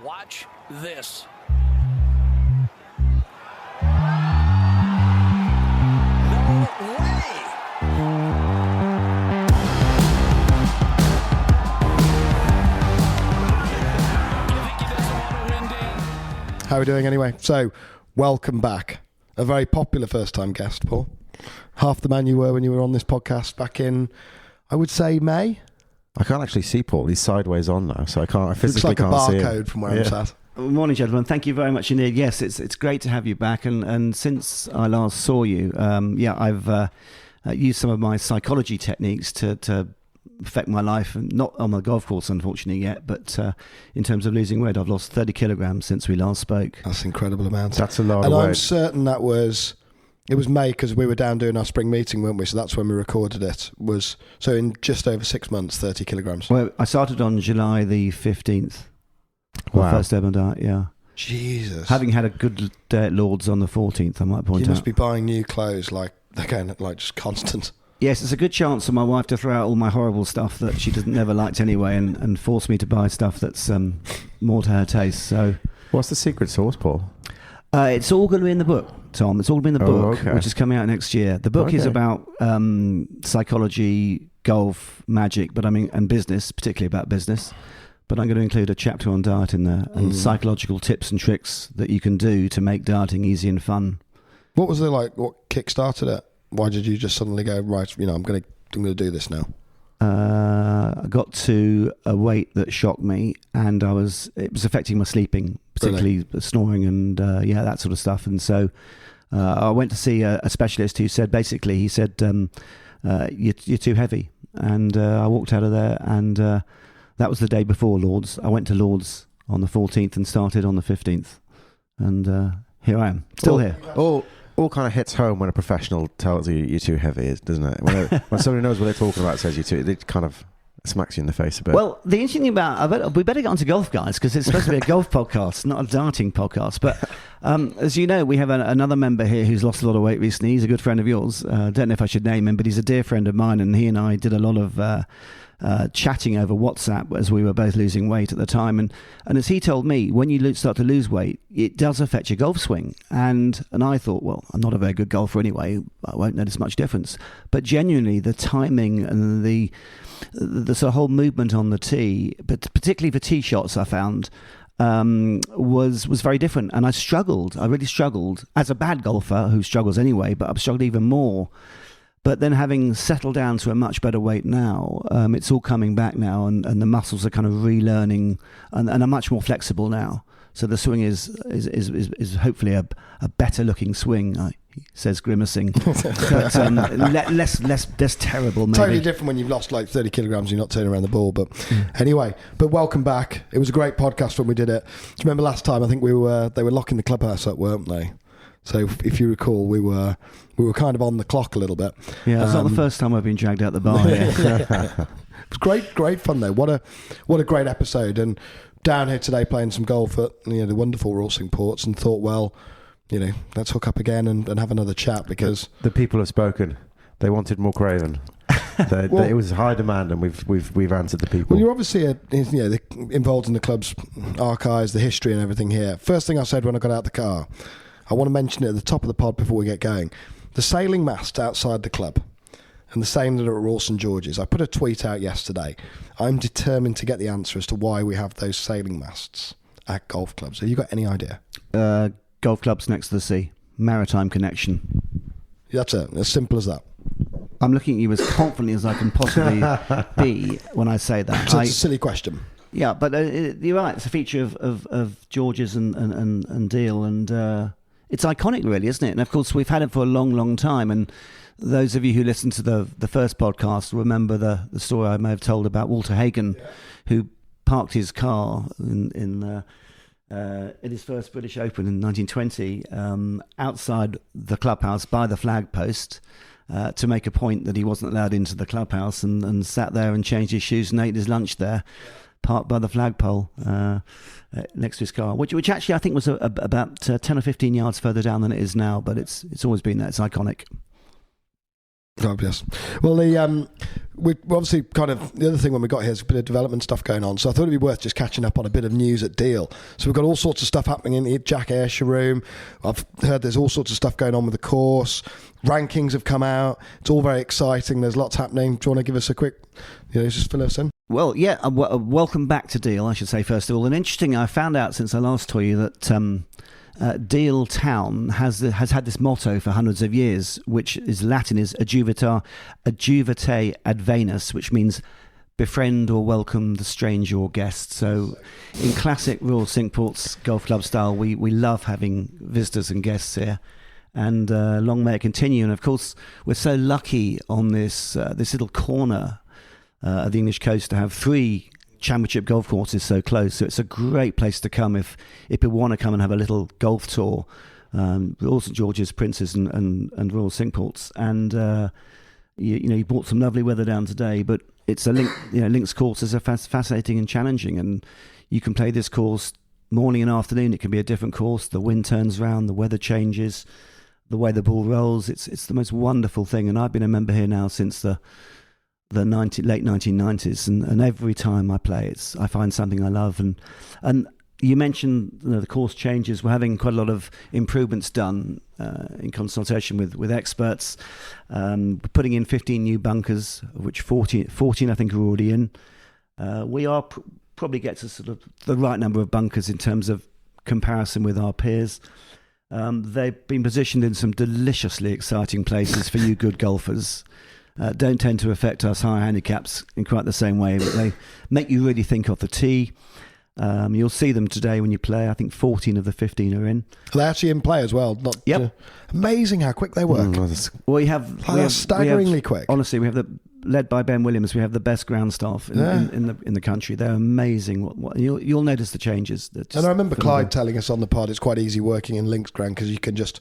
Watch this. No way! How are we doing anyway? So, welcome back. A very popular first-time guest, Paul. Half the man you were when you were on this podcast back in, I would say, May. I can't actually see Paul. He's sideways on now, so I physically Looks like can't see him. a barcode from where I'm sat. Good morning, gentlemen. Thank you very much indeed. Yes, it's great to have you back. And since I last saw you, I've used some of my psychology techniques to affect my life. Not on the golf course, unfortunately, yet, but in terms of losing weight, I've lost 30 kilograms since we last spoke. That's an incredible amount. That's a lot of weight. And I'm weight. certain it was May because we were down doing our spring meeting, weren't we? So that's when we recorded it. So in just over 6 months, 30 kilograms. Well, I started on July the 15th. Wow. My first ever diet, yeah. Jesus. Having had a good day at Lord's on the 14th, I might point out. You must be buying new clothes like they're going like just constant. Yes, it's a good chance for my wife to throw out all my horrible stuff that she never liked anyway and force me to buy stuff that's more to her taste. So, what's the secret sauce, Paul? It's all going to be in the book, Tom. It's all going to be in the book, okay. which is coming out next year. The book is about psychology, golf, magic, and business, particularly about business. But I'm going to include a chapter on diet in there and psychological tips and tricks that you can do to make dieting easy and fun. What was what kick-started it? Why did you just suddenly go, right, I'm going to do this now? I got to a weight that shocked me, and it was affecting my sleeping, particularly snoring and that sort of stuff. And so I went to see a specialist who said, basically, you're too heavy. And I walked out of there, and that was the day before Lord's. I went to Lord's on the 14th and started on the 15th. And here I am, still here. All kind of hits home when a professional tells you you're too heavy, doesn't it? When somebody knows what they're talking about says you're too, it kind of smacks you in the face a bit. Well, the interesting thing about we better get onto golf, guys, because it's supposed to be a golf podcast, not a darting podcast. But as you know, we have another member here who's lost a lot of weight recently. He's a good friend of yours. Don't know if I should name him, but he's a dear friend of mine, and he and I did a lot of chatting over WhatsApp as we were both losing weight at the time. And as he told me, when you start to lose weight, it does affect your golf swing. And I thought, well, I'm not a very good golfer anyway. I won't notice much difference. But genuinely, the timing and the sort of whole movement on the tee, but particularly for tee shots, I found was very different. And I really struggled as a bad golfer who struggles anyway, but I've struggled even more. But then having settled down to a much better weight now, it's all coming back now, and the muscles are kind of relearning and are much more flexible now. So the swing is hopefully a better looking swing, he says, grimacing. But less terrible, maybe. Totally different when you've lost like 30 kilograms and you're not turning around the ball. But anyway, welcome back. It was a great podcast when we did it. Do you remember last time? I think they were locking the clubhouse up, weren't they? So if you recall, we were kind of on the clock a little bit. Yeah, it's not the first time I've been dragged out the bar. It was great fun though. What a great episode. And down here today playing some golf at the wonderful Royal Cinque Ports, and thought, well, let's hook up again and have another chat, because the people have spoken. They wanted more Craven. It was high demand, and we've answered the people. Well, you're obviously involved in the club's archives, the history, and everything here. First thing I said when I got out the car, I want to mention it at the top of the pod before we get going. The sailing mast outside the club and the same that are at Royal St George's. I put a tweet out yesterday. I'm determined to get the answer as to why we have those sailing masts at golf clubs. Have you got any idea? Golf clubs next to the sea. Maritime connection. That's it. As simple as that. I'm looking at you as confidently as I can possibly be when I say that. So it's a silly question. Yeah, but you're right. It's a feature of George's and Deal, and it's iconic, really, isn't it? And of course, we've had it for a long, long time. And those of you who listened to the first podcast remember the story I may have told about Walter Hagen, who parked his car in his first British Open in 1920 outside the clubhouse by the flag post to make a point that he wasn't allowed into the clubhouse, and sat there and changed his shoes and ate his lunch there, parked by the flagpole next to his car, which actually I think was about 10 or 15 yards further down than it is now, but it's always been there. It's iconic. Oh, yes. Well, we obviously kind of the other thing when we got here is a bit of development stuff going on. So I thought it'd be worth just catching up on a bit of news at Deal. So we've got all sorts of stuff happening in the Jack Air showroom. I've heard there's all sorts of stuff going on with the course. Rankings have come out. It's all very exciting. There's lots happening. Do you want to give us a quick, just fill us in? Well, yeah. Welcome back to Deal, I should say first of all. And interesting, I found out since I last told you that. Deal Town has had this motto for hundreds of years, which is Latin is adjuvate advenus, which means befriend or welcome the stranger or guest. So in classic Royal Cinque Ports Golf Club style, we love having visitors and guests here, and long may it continue. And of course, we're so lucky on this little corner of the English coast to have 3 championship golf courses so close, so it's a great place to come if you want to come and have a little golf tour. Royal St George's, Princes and Royal Cinque Ports, and you brought some lovely weather down today, but it's a links courses are fascinating and challenging, and you can play this course morning and afternoon. It can be a different course. The wind turns round, the weather changes, the way the ball rolls. It's the most wonderful thing, and I've been a member here now since the late 1990s, and every time I play, I find something I love. And you mentioned the course changes. We're having quite a lot of improvements done in consultation with experts. Putting in 15 new bunkers, of which 14 I think are already in. We are probably get to sort of the right number of bunkers in terms of comparison with our peers. They've been positioned in some deliciously exciting places for you good golfers. Don't tend to affect us higher handicaps in quite the same way, but they make you really think of the tee. You'll see them today when you play. I think 14 of the 15 are in. Are they actually in play as well? Yep. Amazing how quick they work. We have staggeringly quick. Honestly, we have led by Ben Williams. We have the best ground staff in the country. They're amazing. You'll notice the changes. And I remember Clyde telling us on the pod, it's quite easy working in links ground because you can just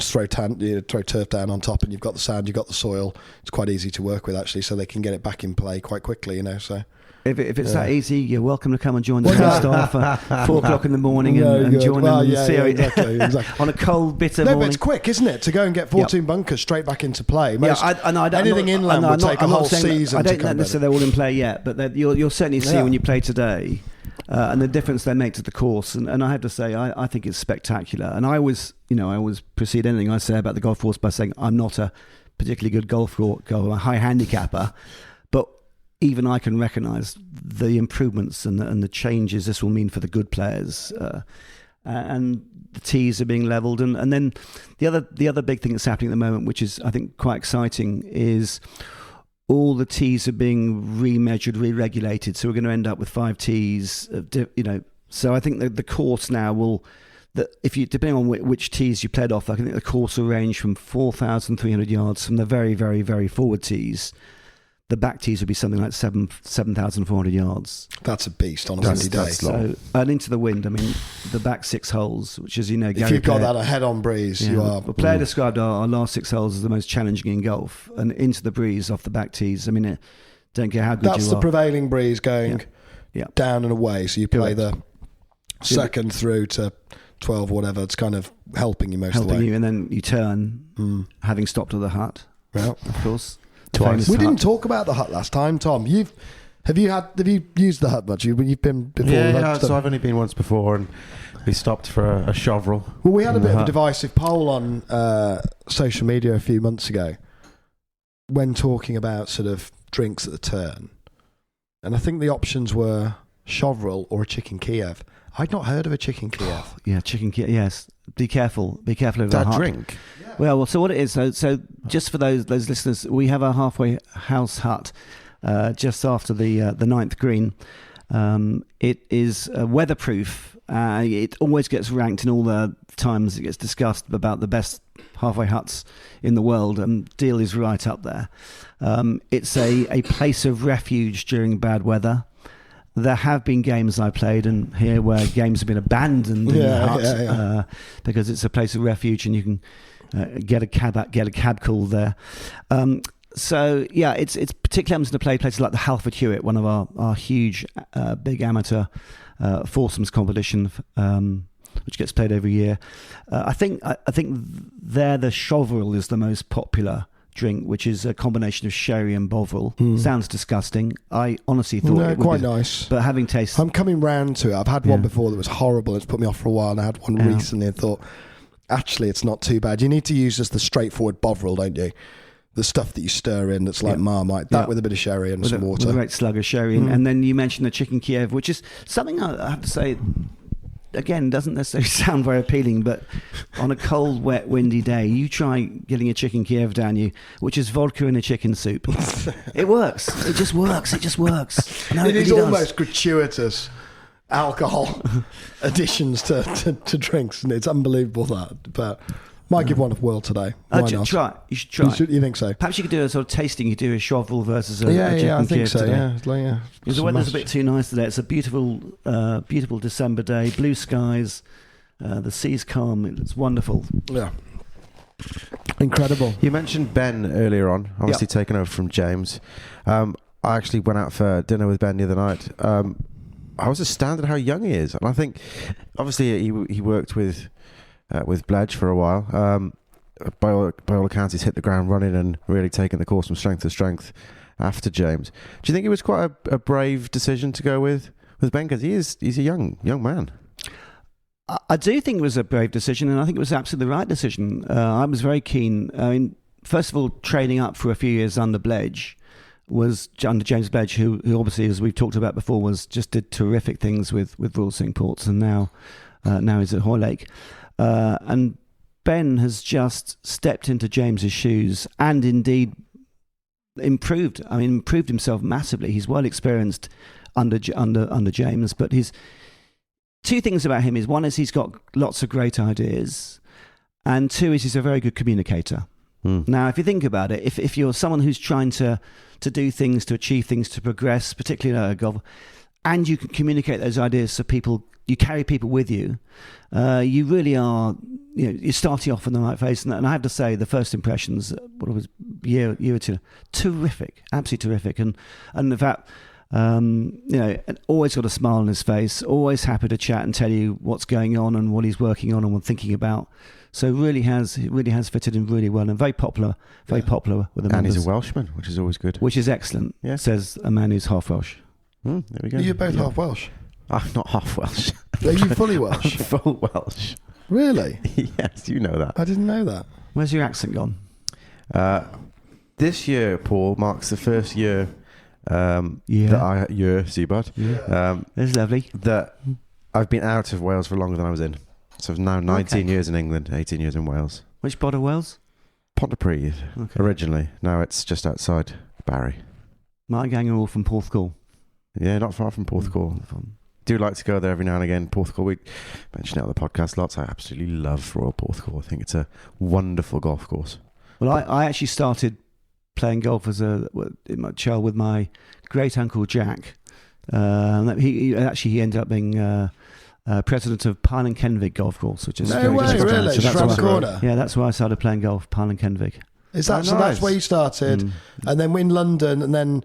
throw turf down on top, and you've got the sand, you've got the soil. It's quite easy to work with actually, so they can get it back in play quite quickly. So. If it's that easy, you're welcome to come and join the staff at 4 o'clock in the morning and join them and see how exactly. on a cold, bitter morning. No, but it's quick, isn't it, to go and get 14 bunkers straight back into play? Anything inland would take a whole season. I don't know necessarily they're all in play yet, but you'll certainly see when you play today and the difference they make to the course. And I have to say, I think it's spectacular. And I always precede anything I say about the golf course by saying I'm not a particularly good golfer, a high handicapper, but even I can recognise the improvements and the changes this will mean for the good players, and the tees are being levelled, and then the other big thing that's happening at the moment, which is I think quite exciting, is all the tees are being remeasured, re-regulated. So we're going to end up with 5 tees, So I think the course now will. If you depending on which tees you played off, I think the course will range from 4,300 yards from the very, very, very forward tees. The back tees would be something like 7,400 yards. That's a beast on a windy day. So, and into the wind, I mean, the back 6 holes, which is, Gary if you've got that a head-on breeze, you are... The player described our last 6 holes as the most challenging in golf, and into the breeze off the back tees. I mean, don't care how good you are. That's the prevailing breeze going down and away, so you play the second through to 12 or whatever. It's kind of helping you most of the way. Helping you, and then you turn, having stopped at the hut, of course. Twice. We didn't talk about the hut last time, Tom. Have you used the hut much? You've been before. Yeah, so I've only been once before, and we stopped for a shovel. Well, we had a bit of a divisive poll on social media a few months ago when talking about sort of drinks at the turn, and I think the options were Shovril or a chicken Kiev. I'd not heard of a chicken Kiev. Yeah, chicken Kiev. Yes, be careful of that hut. Drink. Well, so what it is, so just for those listeners, we have a halfway house hut just after the 9th green. It is weatherproof. It always gets ranked in all the times it gets discussed about the best halfway huts in the world, and Deal is right up there. It's a place of refuge during bad weather. There have been games I played and here where games have been abandoned in the hut because it's a place of refuge and you can get a cab call there. So yeah, it's particularly happens to play places like the Halford Hewitt, one of our huge big amateur foursomes competition, which gets played every year. I think there the Shovril is the most popular drink, which is a combination of sherry and Bovril. Sounds disgusting. I honestly thought No, it would quite be, nice. but having tasted, I'm coming round to it. I've had one before that was horrible. It's put me off for a while, and I had one recently and thought, actually, it's not too bad. You need to use just the straightforward Bovril, don't you? The stuff that you stir in that's like Marmite. That with a bit of sherry and some water. With a great slug of sherry. And then you mentioned the chicken Kiev, which is something I have to say, again, doesn't necessarily sound very appealing, but on a cold, wet, windy day, you try getting a chicken Kiev down you, which is vodka in a chicken soup. It works. It just works. It just works. No, it is really almost gratuitous alcohol additions to drinks, and it's unbelievable that. But might give one a whirl today. Why not? Try. You should try. You think so? Perhaps you could do a sort of tasting. You do a shovel versus a chicken I think Kiev so. today. Yeah, yeah. Because the weather's a bit too nice today. It's a beautiful, beautiful December day. Blue skies. The sea's calm. It's wonderful. Yeah. Incredible. You mentioned Ben earlier on, obviously taken over from James. I actually went out for dinner with Ben the other night. I was astounded how young he is, and I think obviously he worked with Bledge for a while. By all accounts, he's hit the ground running and really taken the course from strength to strength after James. Do you think it was quite a brave decision to go with Ben, because he's a young man? I do think it was a brave decision, and I think it was absolutely the right decision. I was very keen. I mean, first of all, training up for a few years under Bledge was under James Bledge, who obviously, as we've talked about before, did terrific things with Royal Cinque Ports, and now he's at Hoylake. And Ben has just stepped into James's shoes and indeed improved. I mean, improved himself massively. He's well experienced under James, but he's two things about him is one is he's got lots of great ideas, and two is he's a very good communicator. Now, if you think about it, if you're someone who's trying to do things, to achieve things, to progress, particularly at golf, and you can communicate those ideas so people, you carry people with you, you really are, you're starting off in the right place. And I have to say, the first impressions, what it was, year or two, terrific, absolutely terrific. And in fact, always got a smile on his face, always happy to chat and tell you what's going on and what he's working on and what thinking about. So it really has fitted in really well, and very popular with the members. And he's a Welshman, which is always good. Which is excellent, says a man who's half Welsh. There we go. You're both half Welsh. I'm not half Welsh. Are you fully Welsh? I'm full Welsh. Really? Yes, you know that. I didn't know that. Where's your accent gone? This year, Paul, marks the first year Seabud. That's lovely. That I've been out of Wales for longer than I was in. So I've now 19 years in England, 18 years in Wales. Which part of Wales? Pontypridd, originally. Now it's just outside Barry. My gang are all from Porthcawl. Yeah, not far from Porthcawl. Do like to go there every now and again. Porthcawl, we mention it on the podcast lots. I absolutely love Royal Porthcawl. I think it's a wonderful golf course. Well, I actually started playing golf as a child with my great uncle Jack. He ended up being president of Pyle and Kenvig Golf Course, which is no way, really. So that's corner. Yeah, that's where I started playing golf. Pyle and Kenvig. Is that so? Nice. That's where you started, and then in London, and then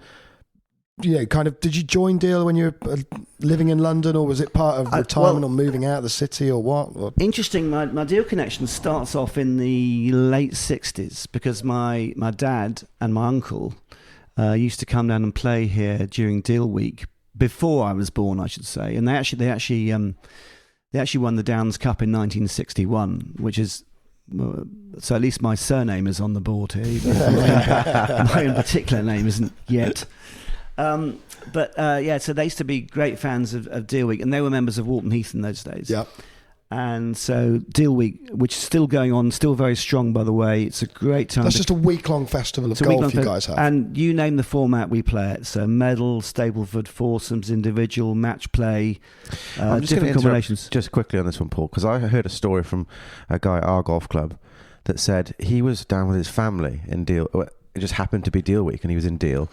kind of. Did you join Deal when you were living in London, or was it part of retirement or moving out of the city, or what? Interesting. My Deal connection starts off in the late '60s because my dad and my uncle used to come down and play here during Deal Week. Before I was born, I should say, and they actually won the Downs Cup in 1961, which is so at least my surname is on the board here. My own particular name isn't yet. So they used to be great fans of Deal Week, and they were members of Walton Heath in those days. Yep. And so Deal Week, which is still going on, still very strong, by the way. It's a great time. That's just a week-long festival of golf you guys have. And you name the format, we play it. So medal, Stableford, foursomes, individual, match play, different combinations. Just quickly on this one, Paul, because I heard a story from a guy at our golf club that said he was down with his family in Deal. It just happened to be Deal Week, and he was in Deal.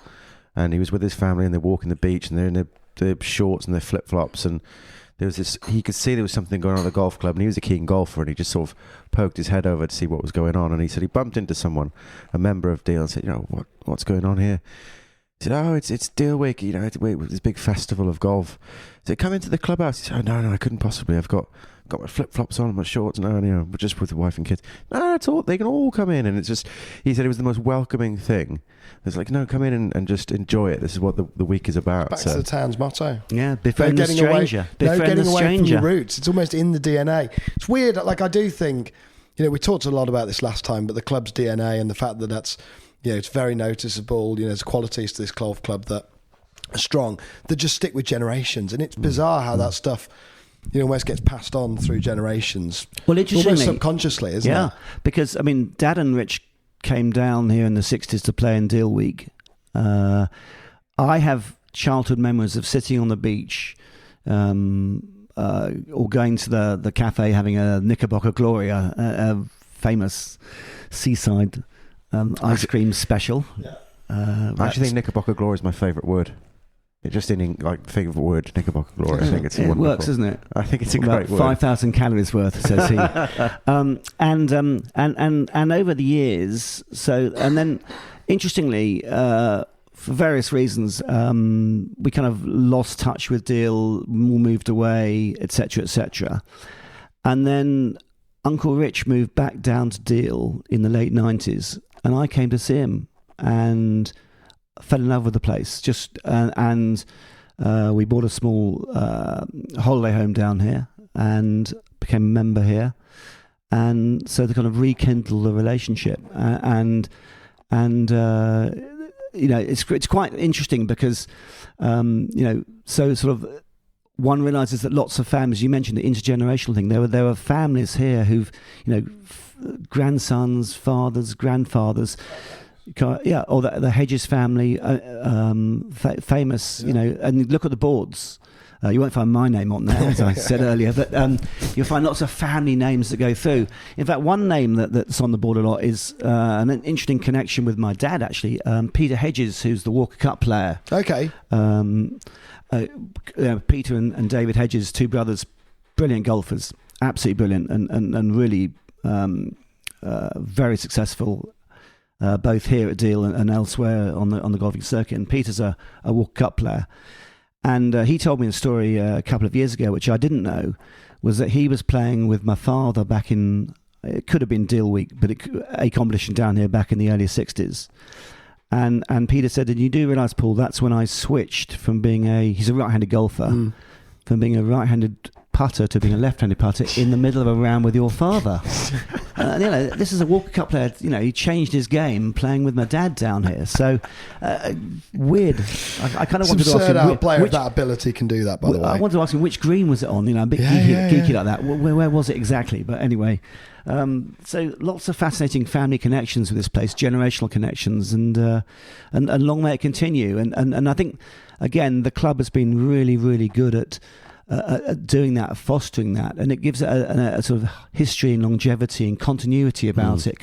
And he was with his family, and they're walking the beach, and they're in their shorts and their flip-flops, and there was this. He could see there was something going on at the golf club, and he was a keen golfer, and he just sort of poked his head over to see what was going on. And he said he bumped into someone, a member of Deal, and said, "What's going on here?" He said, "Oh, it's Deal Week. You know, it's this big festival of golf." I said, "Come into the clubhouse." He said, "Oh, no, I couldn't possibly. I've got my flip flops on, my shorts, no, you know, just with the wife and kids." "No, it's all. They can all come in." And it's just, he said it was the most welcoming thing. It's like, no, come in and just enjoy it. This is what the week is about. Back to the town's motto. Yeah, befriend the stranger. Getting away from your roots. It's almost in the DNA. It's weird. Like, I do think, you know, we talked a lot about this last time, but the club's DNA and the fact that that's, you know, it's very noticeable. You know, there's qualities to this golf club that are strong, that just stick with generations. And it's bizarre how that stuff, you know, almost gets passed on through generations. Well, interestingly, almost subconsciously, isn't it? Yeah, because, I mean, Dad and Rich came down here in the 60s to play in Deal Week. I have childhood memories of sitting on the beach or going to the cafe having a Knickerbocker Gloria, a famous seaside ice cream special. Yeah. I actually think Knickerbocker Gloria is my favourite word. It just in like favourite word, Knickerbocker Gloria. I think it's wonderful. Works, doesn't it? I think it's a about great word. 5,000 calories worth, says he. And over the years, and then interestingly, for various reasons, we kind of lost touch with Deal, all moved away, etc., etc. And then Uncle Rich moved back down to Deal in the late 90s, and I came to see him and fell in love with the place. We bought a small holiday home down here and became a member here, and so to kind of rekindle the relationship. And you know, it's quite interesting because you know, so sort of one realizes that lots of families, you mentioned the intergenerational thing, there were families here who've, you know, grandsons, fathers, grandfathers, yeah, or the Hedges family, famous, you know, and look at the boards. You won't find my name on there, as I said earlier, but you'll find lots of family names that go through. In fact, one name that's on the board a lot is an interesting connection with my dad, actually, Peter Hedges, who's the Walker Cup player. Okay. Peter and David Hedges, two brothers, brilliant golfers, absolutely brilliant, and really very successful. Both here at Deal and elsewhere on the golfing circuit. And Peter's a Walker Cup player. And he told me a story a couple of years ago, which I didn't know, was that he was playing with my father back in, it could have been Deal Week, but a competition down here back in the early 60s. And Peter said, and you do realise, Paul, that's when I switched from being he's a right-handed golfer, from being a right-handed putter to being a left-handed putter in the middle of a round with your father. You know, this is a Walker Cup player. You know, he changed his game playing with my dad down here. So weird. I kind of wanted to ask him. A player of that ability can do that. By the way, I wanted to ask him which green was it on. You know, a bit geeky like that. Where was it exactly? But anyway, so lots of fascinating family connections with this place, generational connections, and long may it continue. And I think again, the club has been really, really good at doing that, fostering that, and it gives it a sort of history and longevity and continuity about it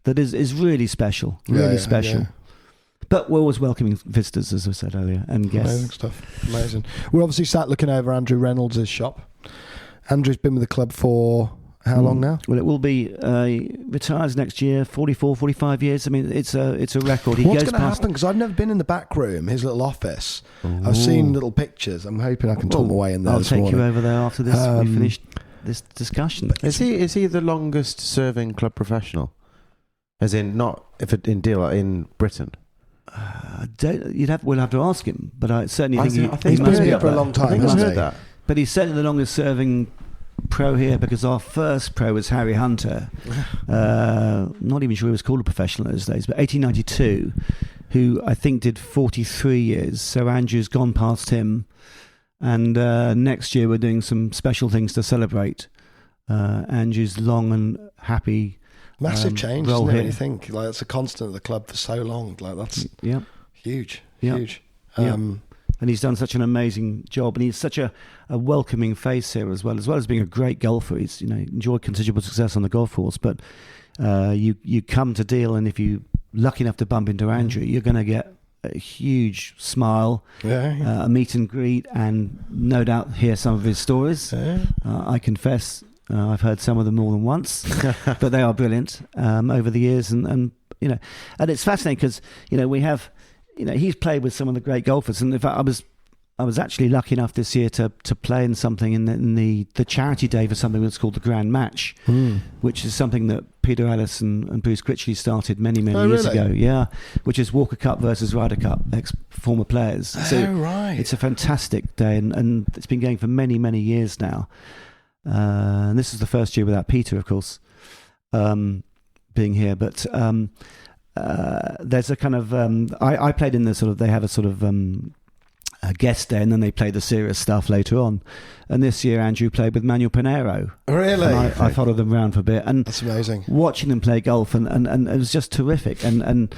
that is really special, really special. Yeah. But we're always welcoming visitors, as I said earlier, and guests. Amazing stuff. Amazing. We're obviously sat looking over Andrew Reynolds' shop. Andrew's been with the club for how long now? Well, it will be retires next year, 44, 45 years. I mean, it's a record. What's going to happen? Because I've never been in the back room, his little office. Ooh. I've seen little pictures. I'm hoping I can talk my way in there. I'll take you over there after this. We finished this discussion. Is he the longest serving club professional? As in, not if it in Deal in Britain. We'll have to ask him, but I certainly think he's been here for a long time. I've heard that. But he's certainly the longest serving pro here, because our first pro was Harry Hunter. Not even sure he was called a professional in those days, but 1892, who I think did 43 years. So Andrew's gone past him, and next year we're doing some special things to celebrate Andrew's long and happy massive change, isn't it, when you think like it's a constant at the club for so long. Like that's huge. And he's done such an amazing job, and he's such a welcoming face here as well as being a great golfer. He's enjoyed considerable success on the golf course, but you come to Deal, and if you're lucky enough to bump into Andrew, you're going to get a huge smile, a meet and greet, and no doubt hear some of his stories. I confess I've heard some of them more than once, but they are brilliant over the years, and it's fascinating because we have he's played with some of the great golfers, and in fact, I was actually lucky enough this year to play in something in the charity day for something that's called the Grand Match, which is something that Peter Ellis and Bruce Critchley started many years ago. Yeah, which is Walker Cup versus Ryder Cup, ex-former players. So right. It's a fantastic day, and it's been going for many years now. And this is the first year without Peter, of course, being here. But there's a kind of I played in the sort of, they have a sort of a guest day, and then they play the serious stuff later on. And this year Andrew played with Manuel Pinheiro. Really? And I followed them around for a bit, and that's amazing. Watching them play golf, and it was just terrific. And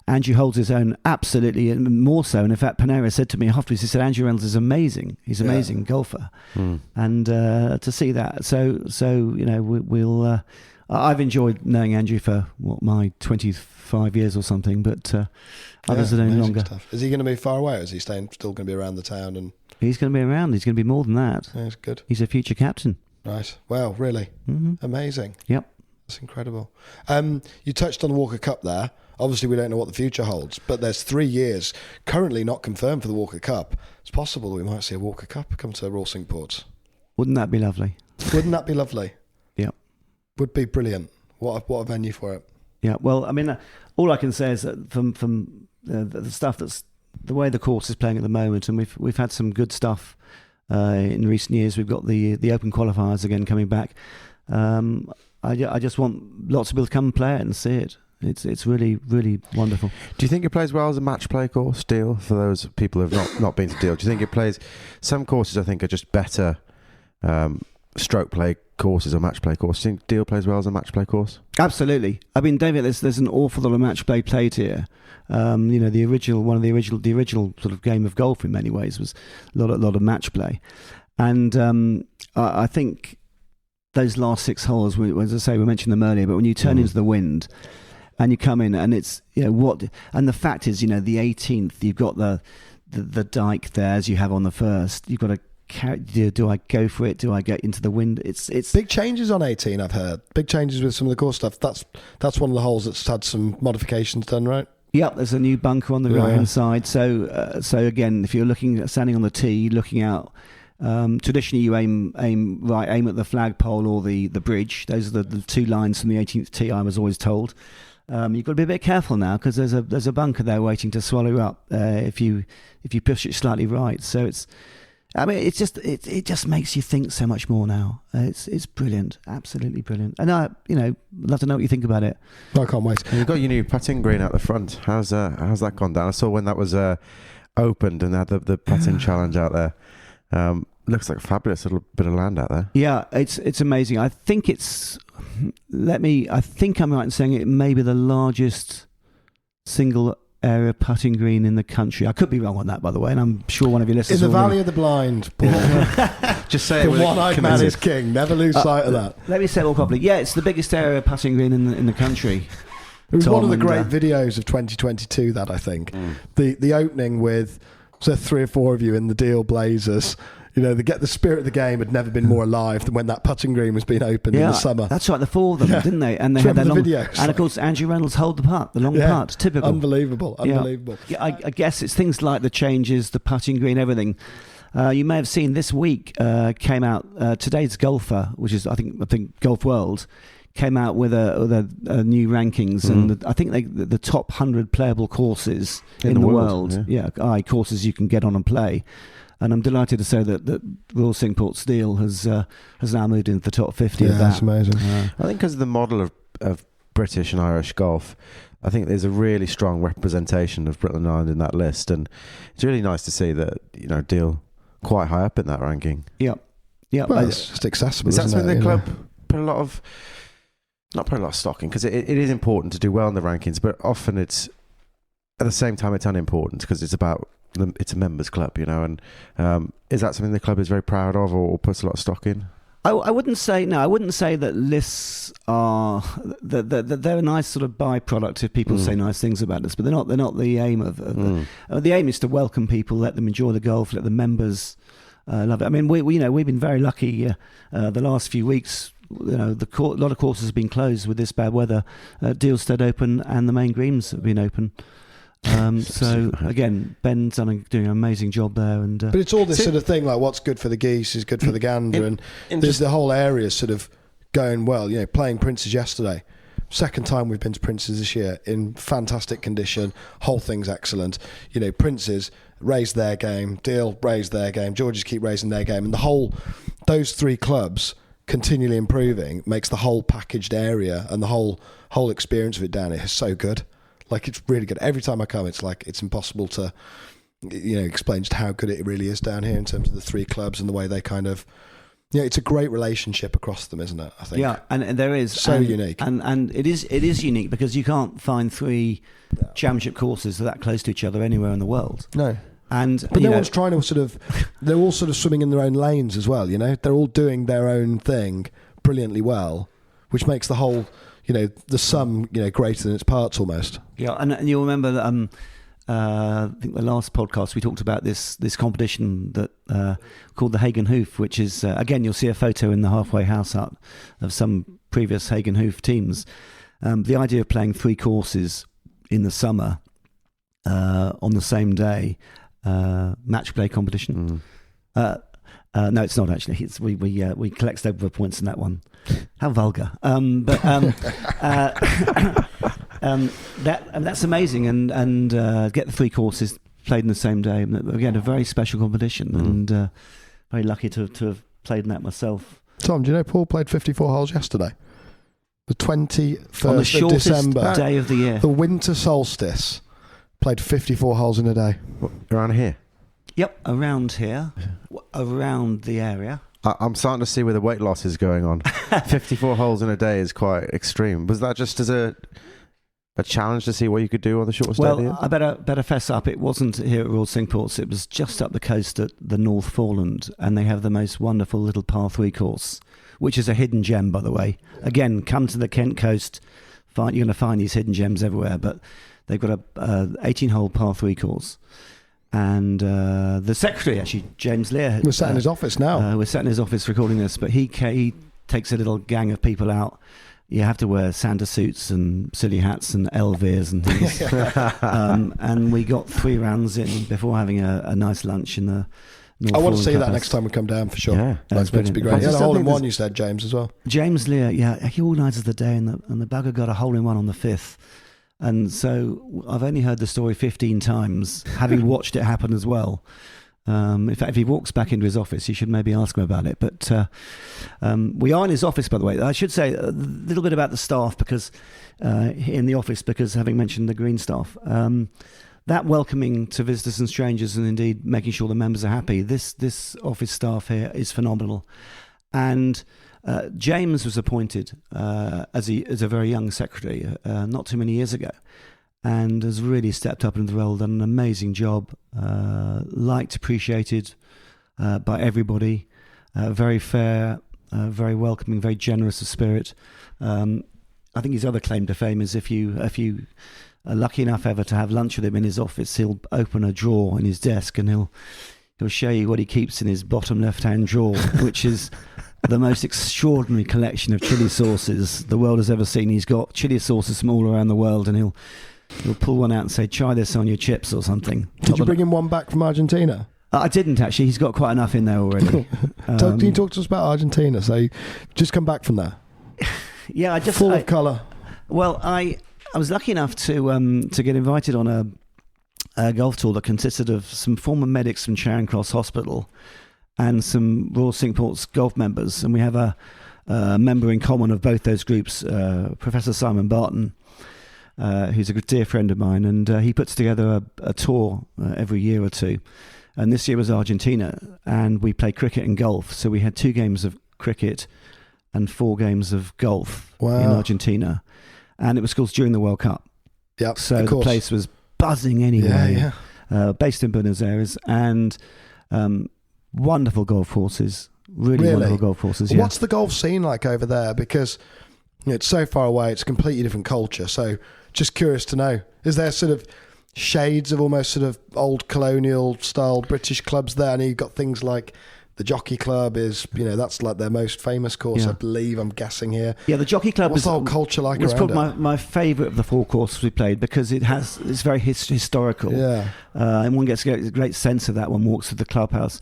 Andrew holds his own absolutely, and more so. And in fact, Pinheiro said to me afterwards, he said, Andrew Reynolds is amazing. He's an amazing golfer. And to see that, so we'll. I've enjoyed knowing Andrew for my 25 years or something, but others are no longer. Stuff. Is he going to be far away, or is he still going to be around the town? And he's going to be around. He's going to be more than that. Yeah, that's good. He's a future captain. Right. Wow. Really? Amazing. Yep. That's incredible. You touched on the Walker Cup there. Obviously, we don't know what the future holds, but there's 3 years currently not confirmed for the Walker Cup. It's possible that we might see a Walker Cup come to Royal Cinque Ports. Wouldn't that be lovely? Wouldn't that be lovely? Yep. Would be brilliant. What a venue for it. Yeah, well, I mean, all I can say is that from the stuff that's the way the course is playing at the moment, and we've had some good stuff in recent years. We've got the Open qualifiers again coming back. I just want lots of people to come and play it and see it. It's really wonderful. Do you think it plays well as a match play course, Deal? For those people who have not been to Deal, do you think it plays? Some courses I think are just better stroke play courses or match play course. Do you think Deal plays well as a match play course? Absolutely. I mean, David, there's an awful lot of match play played here. The original sort of game of golf in many ways was a lot of match play, and I think those last 6 holes, as I say, we mentioned them earlier, but when you turn into the wind and you come in, and it's and the fact is, the 18th, you've got the dike there as you have on the first. You've got to. Do I go for it? Do I get into the wind? It's big changes on 18. I've heard big changes with some of the course stuff. That's one of the holes that's had some modifications done, right? Yep, there's a new bunker on the right hand side. So again, if you're standing on the tee, looking out, traditionally you aim at the flagpole or the bridge. Those are the 2 lines from the 18th tee. I was always told. You've got to be a bit careful now, because there's a bunker there waiting to swallow you up if you push it slightly right. So it's. I mean, it just makes you think so much more now. It's brilliant, absolutely brilliant. And love to know what you think about it. I can't wait. And you've got your new putting green out the front. How's that gone down? I saw when that was opened and they had the putting challenge out there. Looks like a fabulous little bit of land out there. Yeah, it's amazing. I think I think I'm right in saying it may be the largest single area putting green in the country. I could be wrong on that, by the way, and I'm sure one of your listeners in the Valley of the Blind, Paul. Just say the one-eyed man is king. Never lose sight of that. Let me say it more properly. Yeah, it's the biggest area putting green in the country. It was one of the great videos of 2022. That I think the opening with 3 or 4 of you in the Deal blazers. The spirit of the game had never been more alive than when that putting green was being opened in the summer. That's right, the 4 of them, didn't they? And they had their long videos. And of course, Andrew Reynolds hold the putt, the long putt, typical. Unbelievable. Yeah, I guess it's things like the changes, the putting green, everything. You may have seen this week came out today's golfer, which is I think Golf World, came out with a new rankings, and I think the top 100 playable courses in the world. Courses you can get on and play. And I'm delighted to say that Royal Cinque Ports Deal has now moved into the top 50 of that. That's amazing. I think because of the model of British and Irish golf, I think there's a really strong representation of Britain and Ireland in that list, and it's really nice to see that Deal quite high up in that ranking. Yeah. Well, it's just accessible. Is that isn't something it, the club put a lot of stock in? Because it is important to do well in the rankings, but often it's at the same time it's unimportant because it's a members club, and is that something the club is very proud of or puts a lot of stock in? I wouldn't say that lists are they're a nice sort of byproduct if people say nice things about us, but they're not the aim of the aim is to welcome people, let them enjoy the golf, let the members love it. I mean, we've been very lucky the last few weeks. A lot of courses have been closed with this bad weather. Deal stayed open and the main greens have been open. So again, Ben's doing an amazing job there, and but it's all this sort of thing like what's good for the geese is good for the gander, and there's the whole area sort of going well. You know, playing Princes yesterday, second time we've been to Princes this year in fantastic condition. Whole thing's excellent. You know, Princes raised their game, Deal raised their game, Georges keep raising their game, and those three clubs continually improving makes the whole packaged area and the whole experience of it down here is so good. Like, it's really good. Every time I come, it's like it's impossible to, explain just how good it really is down here in terms of the three clubs and the way they kind of, it's a great relationship across them, isn't it? I think. Yeah, and there is so unique, and it is unique because you can't find three championship courses that close to each other anywhere in the world. No. But no one's trying to they're all sort of swimming in their own lanes as well, they're all doing their own thing brilliantly well, which makes the whole, the sum, greater than its parts almost. Yeah, and you'll remember that, I think the last podcast we talked about this competition that called the Hagen Hoof, which is, again, you'll see a photo in the halfway house hut of some previous Hagen Hoof teams. The idea of playing three courses in the summer on the same day, match play competition. No, it's not actually. It's we collect over points in that one. How vulgar! That's amazing, and get the three courses played in the same day. Again, a very special competition, and very lucky to have played in that myself. Tom, do you know Paul played 54 holes yesterday? The 21st on the of shortest December, day of the year, the winter solstice. Played 54 holes in a day. Around here? Yep, around here, around the area. I'm starting to see where the weight loss is going on. 54 holes in a day is quite extreme. Was that just as a challenge to see what you could do on the shortest day of the year? I better fess up. It wasn't here at Royal Cinque Ports. It was just up the coast at the North Foreland, and they have the most wonderful little par 3 course, which is a hidden gem, by the way. Again, come to the Kent coast, you're going to find these hidden gems everywhere, but they've got a 18-hole par 3 course. And the secretary, actually, James Lear... We're sat in his office now. We're sat in his office recording this, but he takes a little gang of people out. You have to wear Santa suits and silly hats and Elvirs and things. And we got 3 rounds in before having a nice lunch in the North I want to Foreland see that Clubhouse. next time we come down for sure. Yeah, that's meant to be great. He had a hole in one, you said, James, as well. James Lear, he organises the day, and the bugger got a hole in one on the 5th. And so I've only heard the story 15 times, having watched it happen as well. In fact, if he walks back into his office, you should maybe ask him about it. But we are in his office, by the way. I should say a little bit about the staff because in the office, because having mentioned the green staff, that welcoming to visitors and strangers, and indeed making sure the members are happy. This office staff here is phenomenal, and James was appointed as a very young secretary not too many years ago, and has really stepped up into the role, done an amazing job, liked, appreciated by everybody, very fair, very welcoming, very generous of spirit. I think his other claim to fame is if you are lucky enough ever to have lunch with him in his office, he'll open a drawer in his desk and he'll show you what he keeps in his bottom left-hand drawer, which is the most extraordinary collection of chili sauces the world has ever seen. He's got chili sauces from all around the world, and he'll pull one out and say, "Try this on your chips" or something. Did you bring him one back from Argentina? I didn't actually. He's got quite enough in there already. Can you talk to us about Argentina? So, just come back from there. Yeah, I just full of colour. Well, I was lucky enough to get invited on a golf tour that consisted of some former medics from Charing Cross Hospital and some Royal Cinque Ports golf members, and we have a member in common of both those groups, Professor Simon Barton, who's a good dear friend of mine, and he puts together a tour every year or two. And this year was Argentina, and we play cricket and golf. So we had 2 games of cricket and 4 games of golf in Argentina, and it was, of course, during the World Cup. Yep, so the place was buzzing anyway. Based in Buenos Aires, and wonderful golf courses, really wonderful golf courses. Yeah. What's the golf scene like over there? Because it's so far away, it's a completely different culture. So just curious to know, is there sort of shades of almost sort of old colonial style British clubs there? I know you've got things like The Jockey Club is, that's like their most famous course, Yeah. I believe. I'm guessing here. Yeah, the Jockey Club What's is the whole culture like was around probably it? my favourite of the 4 courses we played because it's very historical. Yeah. And one gets a great sense of that when one walks through the clubhouse.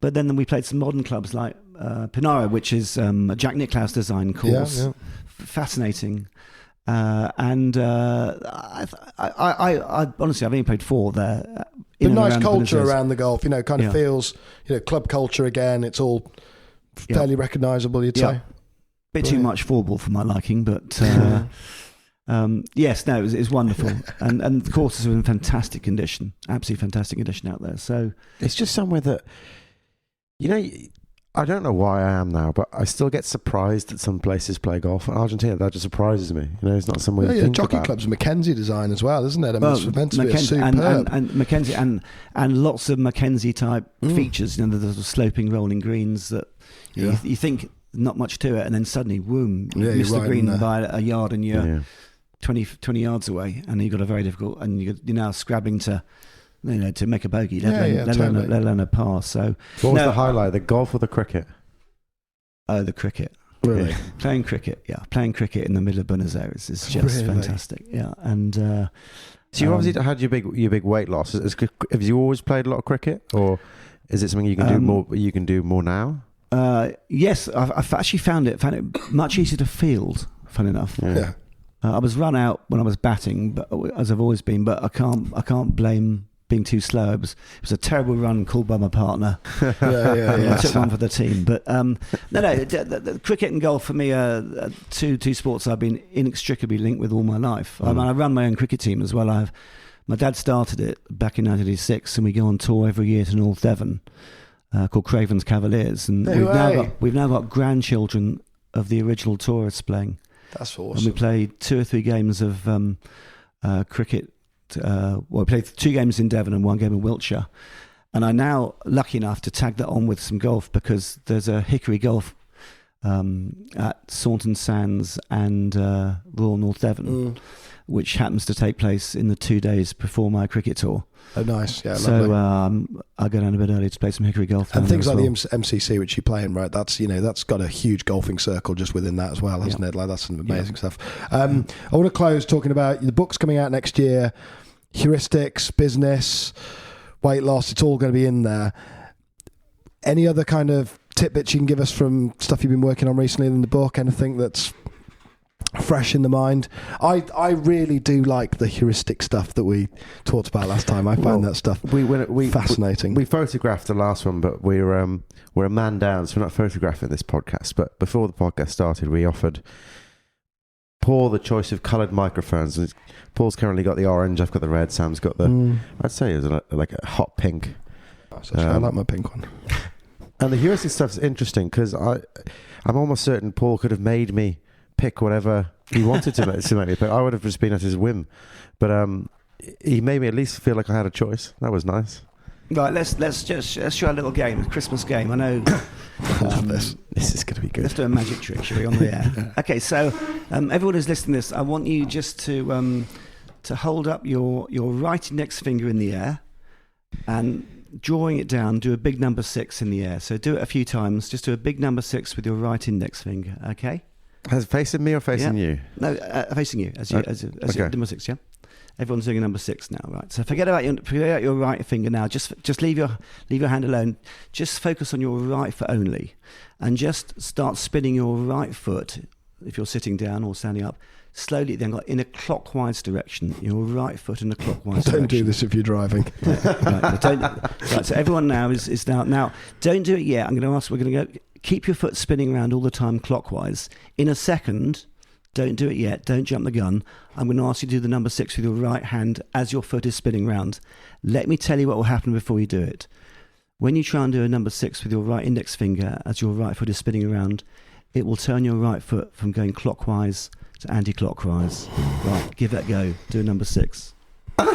But then we played some modern clubs like Pinaro, which is a Jack Nicklaus design course. Yeah. Fascinating. I honestly, I've only played 4 there. But nice culture around the golf, kind of Yeah. feels, club culture again. It's all fairly recognisable, you'd say. Bit too much football for my liking, but yes, no, it was wonderful. and the courses are in fantastic condition, absolutely fantastic condition out there. So It's just somewhere that, I don't know why I am now, but I still get surprised that some places play golf. In Argentina, that just surprises me. It's not somewhere you think Jockey about. Club's Mackenzie design as well, isn't it? I mean, it's meant to be a Mackenzie superb. and Mackenzie and lots of Mackenzie type features. The sloping rolling greens that you think not much to it, and then suddenly, boom, you miss the right green in there. by a yard, and you're 20 yards away, and you've got a very difficult, and you're now scrabbling to make a bogey, let alone a par. So What was the highlight? The golf or the cricket? Oh, the cricket. Really? Yeah. Playing cricket in the middle of Buenos Aires is just fantastic. Yeah, and So you obviously had your big weight loss. Have you always played a lot of cricket, or is it something you can do more? You can do more now. Yes, I've actually found it much easier to field. Fun enough. Yeah. I was run out when I was batting, but as I've always been. But I can't blame being too slow. It was a terrible run called by my partner. I took one for the team. But the cricket and golf for me are two sports I've been inextricably linked with all my life. I run my own cricket team as well. My dad started it back in 1986, and we go on tour every year to North Devon, called Craven's Cavaliers, and we've now got grandchildren of the original tourists playing. That's awesome. And we played 2 or 3 games of cricket. We played 2 games in Devon and 1 game in Wiltshire, and I'm now lucky enough to tag that on with some golf because there's a Hickory Golf at Saunton Sands and Royal North Devon, which happens to take place in the 2 days before my cricket tour. Oh, nice. Yeah, so lovely. I go down a bit early to play some Hickory Golf. And things like the MCC, which you play in, right? That's that's got a huge golfing circle just within that as well, hasn't it? Like that's some amazing stuff. I want to close talking about the book's coming out next year. Heuristics, business, weight loss, it's all going to be in there. Any other kind of tidbits you can give us from stuff you've been working on recently in the book? Anything that's fresh in the mind? I really do like the heuristic stuff that we talked about last time. I found that stuff fascinating. We photographed the last one, but we're a man down, so we're not photographing this podcast. But before the podcast started, we offered Paul the choice of coloured microphones. And Paul's currently got the orange, I've got the red, Sam's got the I'd say it was like a hot pink. I like my pink one. And the heuristic stuff's interesting because I'm almost certain Paul could have made me pick whatever he wanted to make me pick. I would have just been at his whim, but he made me at least feel like I had a choice. That was nice. Right, let's try a little game, a Christmas game. I know this is going to be good. Let's do a magic trick, shall we, on the air? Okay, so everyone who's listening to this, I want you just to hold up your right index finger in the air and drawing it down, do a big number 6 in the air. So do it a few times. Just do a big number 6 with your right index finger, okay? Has it facing me or facing you? No, facing you, as number 6, yeah? Everyone's doing a number 6 now, right? So forget about your right finger now. Just leave your hand alone. Just focus on your right foot only, and just start spinning your right foot. If you're sitting down or standing up, slowly then in a clockwise direction. Your right foot in a clockwise direction. Don't do this if you're driving. Right, so everyone now is now. Don't do it yet. I'm going to ask. We're going to go. Keep your foot spinning around all the time clockwise. In a second. Don't do it yet. Don't jump the gun. I'm going to ask you to do the number 6 with your right hand as your foot is spinning round. Let me tell you what will happen before you do it. When you try and do a number 6 with your right index finger as your right foot is spinning around, it will turn your right foot from going clockwise to anti-clockwise. Right, give that a go. Do a number 6. How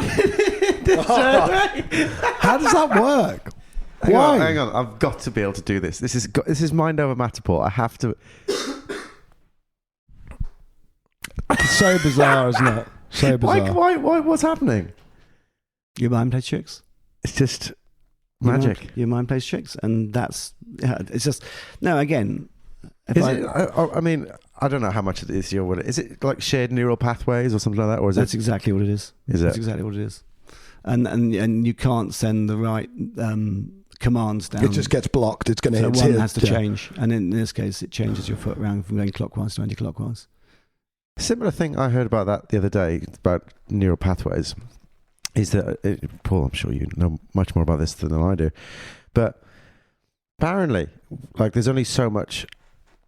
does that work? Why? Hang on. I've got to be able to do this. This is mind over matter, Paul. I have to. It's so bizarre, isn't it? So bizarre. Why? What's happening? Your mind play tricks? It's just Magic. Your mind plays tricks, and it's just no. Again, I mean, I don't know how much it is. Is it like shared neural pathways or something like that, or is that's exactly what it is? That's exactly what it is, and you can't send the right commands down. It just gets blocked. It's going to hit. So one has to change, and in this case, it changes your foot around from going clockwise to anti-clockwise. Similar thing I heard about that the other day about neural pathways is that Paul, I'm sure you know much more about this than I do, but apparently, like, there's only so much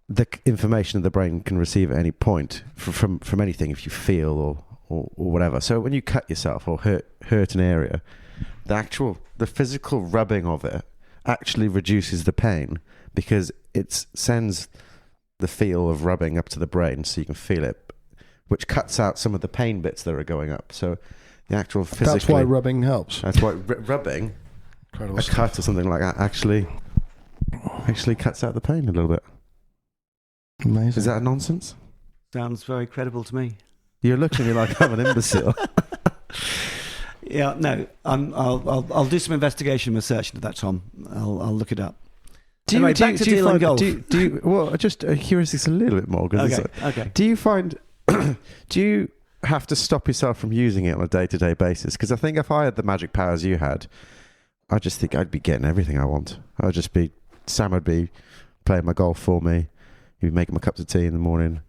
the information that the brain can receive at any point from anything if you feel or whatever. So when you cut yourself or hurt an area, the physical rubbing of it actually reduces the pain because it sends the feel of rubbing up to the brain so you can feel it, which cuts out some of the pain bits that are going up. So the actual physically... That's why rubbing helps. That's why rubbing a cut or something like that actually cuts out the pain a little bit. Amazing. Is that nonsense? Sounds very credible to me. You're looking at me like I'm an imbecile. Yeah, no. I'll do some investigation research into that, Tom. I'll look it up. Back to dealing golf. Well, just curious, it's a little bit more. Okay. Do you find... do you have to stop yourself from using it on a day-to-day basis? Because I think if I had the magic powers you had, I just think I'd be getting everything I want. Sam would be playing my golf for me. He'd be making my cups of tea in the morning.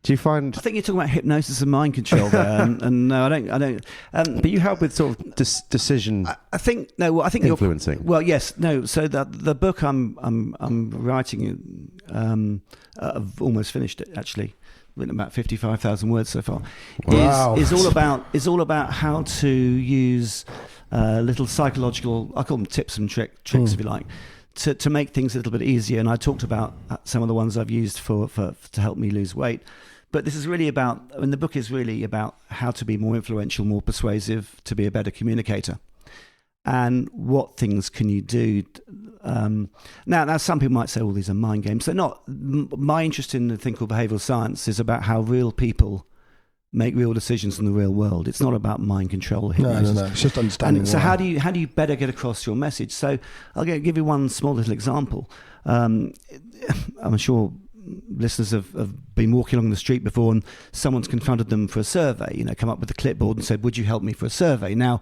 Do you find... I think you're talking about hypnosis and mind control there, and no, I don't. But you help with sort of decision. I think influencing. Well, yes, no. So the book I'm writing, I've almost finished it actually. Written about 55,000 words so far. Wow. Is all about how to use little psychological, I call them tips and tricks if you like, to make things a little bit easier. And I talked about some of the ones I've used for to help me lose weight. But this is really about, the book is really about how to be more influential, more persuasive, to be a better communicator. And what things can you do? Now, some people might say, "Oh, these are mind games." They're not. My interest in the thing called behavioural science is about how real people make real decisions in the real world. It's not about mind control. No. It's just understanding. And so, how do you better get across your message? So, I'll give you one small little example. I'm sure listeners have been walking along the street before, and someone's confronted them for a survey. Come up with a clipboard and said, "Would you help me for a survey?" Now,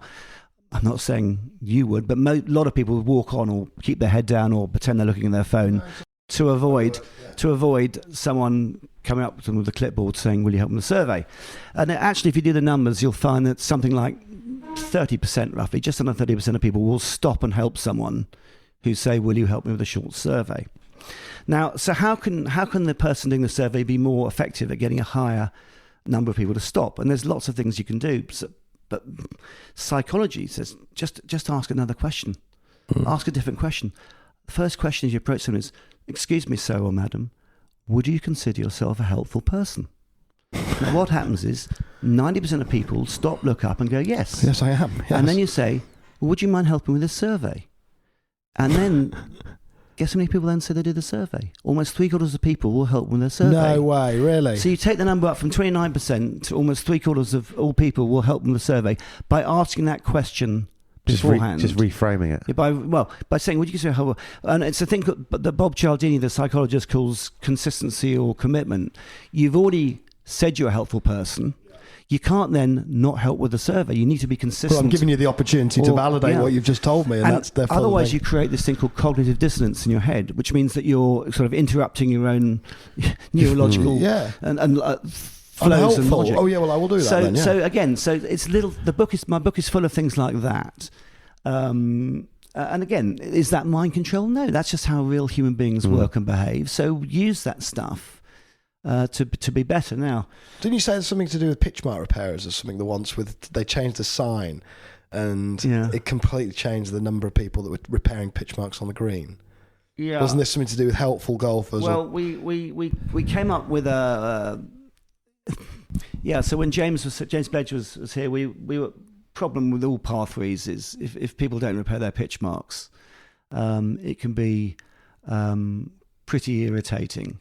I'm not saying you would, but a lot of people would walk on or keep their head down or pretend they're looking at their phone to avoid someone coming up to them with a clipboard saying, "Will you help them with the survey?" And actually, if you do the numbers, you'll find that something like 30%, roughly, just under 30% of people will stop and help someone who say, "Will you help me with a short survey?" Now, so how can the person doing the survey be more effective at getting a higher number of people to stop? And there's lots of things you can do. But psychology says just ask another question. Ask a different question. The first question as you approach someone is, "Excuse me, sir or madam, would you consider yourself a helpful person?" Now what happens is 90% of people stop, look up and go, "Yes. Yes, I am." Yes. And then you say, "Well, would you mind helping with this survey?" And then guess how many people then say they do the survey? Almost 3/4 of people will help with their survey. No way, really? So you take the number up from 29% to almost 3/4 of all people will help with the survey by asking that question beforehand. Just reframing it. By saying, "Would you consider helpful?" And it's a thing that Bob Cialdini, the psychologist, calls consistency or commitment. You've already said you're a helpful person. You can't then not help with the survey. You need to be consistent. Well, I'm giving you the opportunity to validate what you've just told me, and that's their full otherwise thing. You create this thing called cognitive dissonance in your head, which means that you're sort of interrupting your own neurological flows and logic. Oh yeah, well I will do that then. Yeah. So again, it's little. My book is full of things like that. And again, is that mind control? No, that's just how real human beings work and behave. So use that stuff to be better. Now, didn't you say there's something to do with pitch mark repairers or something? The once they changed the sign, and it completely changed the number of people that were repairing pitch marks on the green. Yeah, wasn't this something to do with helpful golfers? Well, we came up with a So when James Bledge was here, we were problem with all par threes is if people don't repair their pitch marks, it can be pretty irritating.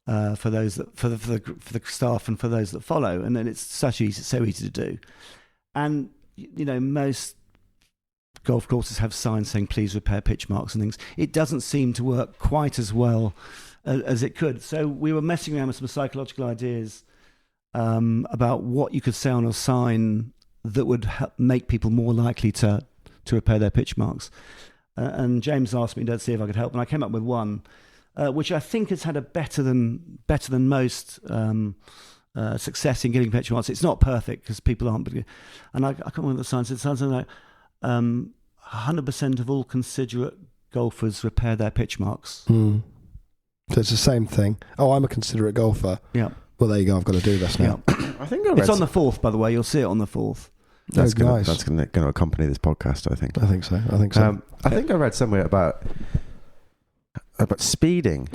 For those for the staff and for those that follow, and then it's so easy to do, and most golf courses have signs saying please repair pitch marks and things. It doesn't seem to work quite as well as it could. So we were messing around with some psychological ideas about what you could say on a sign that would make people more likely to repair their pitch marks. And James asked me to see if I could help, and I came up with one, which I think has had a better than most success in getting pitch marks. It's not perfect because people aren't, and I can't remember the sign. It sounds like 100% of all considerate golfers repair their pitch marks. So it's the same thing. Oh, I'm a considerate golfer. Yeah. Well, there you go. I've got to do this now. Yeah. I think I read it's on the 4th, by the way. You'll see it on the 4th. That's nice. That's going to accompany this podcast, I think. I think so. I think I read somewhere about speeding.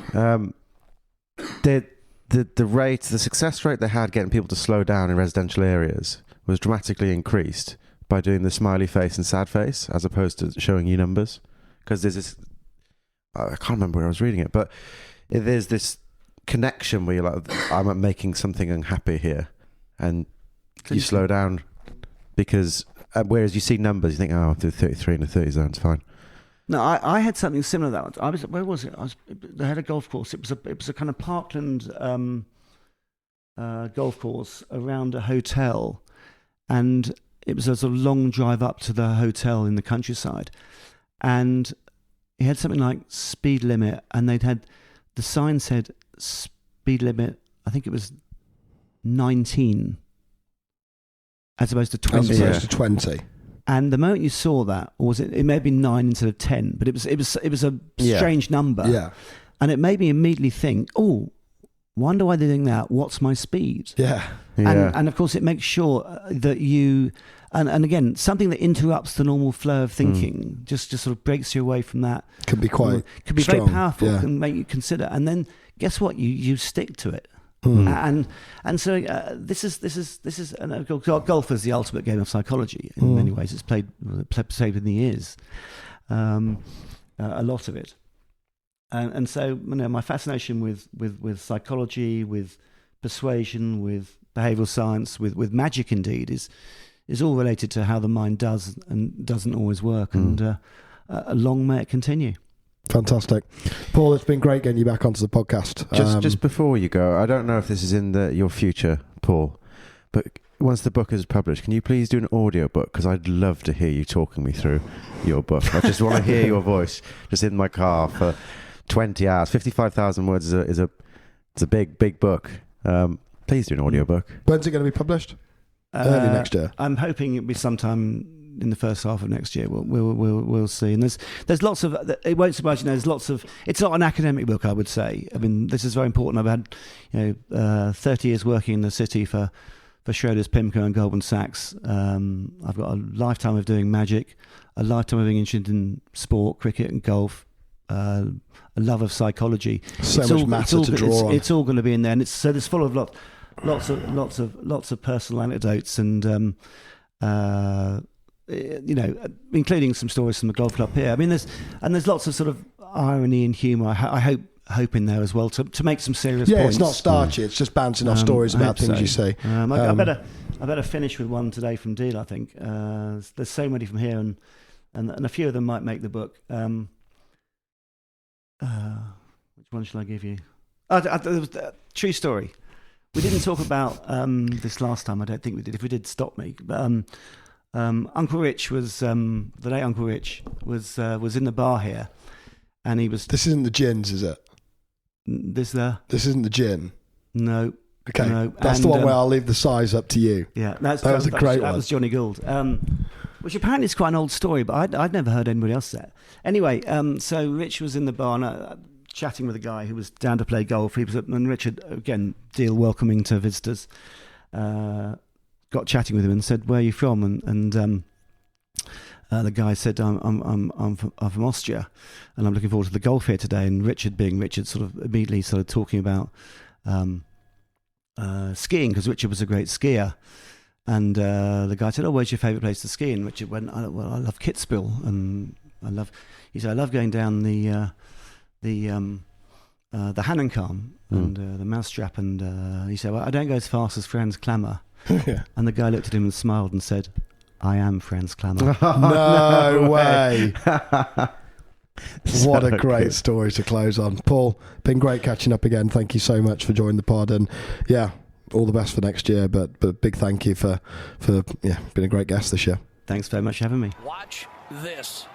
The success rate they had getting people to slow down in residential areas was dramatically increased by doing the smiley face and sad face as opposed to showing you numbers. Because there's this, I can't remember where I was reading it, but there's this connection where you're like, I'm making something unhappy here, and you slow down because whereas you see numbers, you think, oh, through 33 in the 30 zone, it's fine. No, I had something similar to that. Where was it? They had a golf course. It was a kind of parkland golf course around a hotel, and it was a sort of long drive up to the hotel in the countryside, and it had something like speed limit, and the sign said speed limit, I think it was 19 as opposed to 20. As opposed to 20. And the moment you saw that, or was it may have been 9 instead of 10, but it was a strange number. Yeah. And it made me immediately think, oh, wonder why they're doing that. What's my speed? Yeah. And of course it makes sure that you, and again, something that interrupts the normal flow of thinking, just sort of breaks you away from that. Could be quite Could be strong. very powerful, Yeah. can make you consider. And then guess what? You stick to it. And so this is golf is the ultimate game of psychology in many ways. It's played in the ears, a lot of it, and so my fascination with psychology, with persuasion, with behavioural science, with magic indeed is all related to how the mind does and doesn't always work, and long may it continue. Fantastic. Paul, it's been great getting you back onto the podcast. Just before you go, I don't know if this is in your future, Paul, but once the book is published, can you please do an audio book? Because I'd love to hear you talking me through your book. I just want to hear your voice just in my car for 20 hours. 55,000 words is a big book. Please do an audio book. When's it going to be published? Early next year. I'm hoping it'll be sometime in the first half of next year. We'll see. And there's lots of, it won't surprise you, there's lots of, it's not an academic book, I would say. I mean, this is very important. I've had 30 years working in the city for Schroders, PIMCO and Goldman Sachs. I've got a lifetime of doing magic, a lifetime of being interested in sport, cricket and golf, a love of psychology. So much matter to draw on. It's all going to be in there, and so there's full of lots of personal anecdotes and including some stories from the golf club here. I mean, there's lots of sort of irony and humour. I hope in there as well to make some serious points. Yeah, it's not starchy. It's just bouncing off stories about things you say. I better finish with one today from Deal. I think there's so many from here, and a few of them might make the book. Which one shall I give you? True story. We didn't talk about this last time. I don't think we did. If we did, stop me. But Uncle Rich was the late Uncle Rich was in the bar here, and he was. This isn't the gins, is it? This isn't the gin. No. Okay, no. That's the one where I'll leave the size up to you. Yeah, that was a great one. That was Johnny Gould, which apparently is quite an old story, but I'd never heard anybody else say it. Anyway, so Rich was in the bar and, chatting with a guy who was down to play golf. And Richard, again, Deal welcoming to visitors, got chatting with him and said, "Where are you from?" And the guy said, I'm from Austria, and I'm looking forward to the golf here today. And Richard, being Richard, sort of immediately started talking about skiing, because Richard was a great skier. And the guy said, "Oh, where's your favourite place to ski?" And Richard went, "I love Kitzbühel, and I love going down the Hahnenkamm and the Mousetrap." And he said, "Well, I don't go as fast as Franz Klammer." Yeah. And the guy looked at him and smiled and said, I am Franz Klammer. No way. What a So great good. story to close on. Paul, been great catching up again. Thank you so much for joining the pod, and yeah, all the best for next year, but big thank you for being a great guest this year. Thanks very much for having me. Watch this.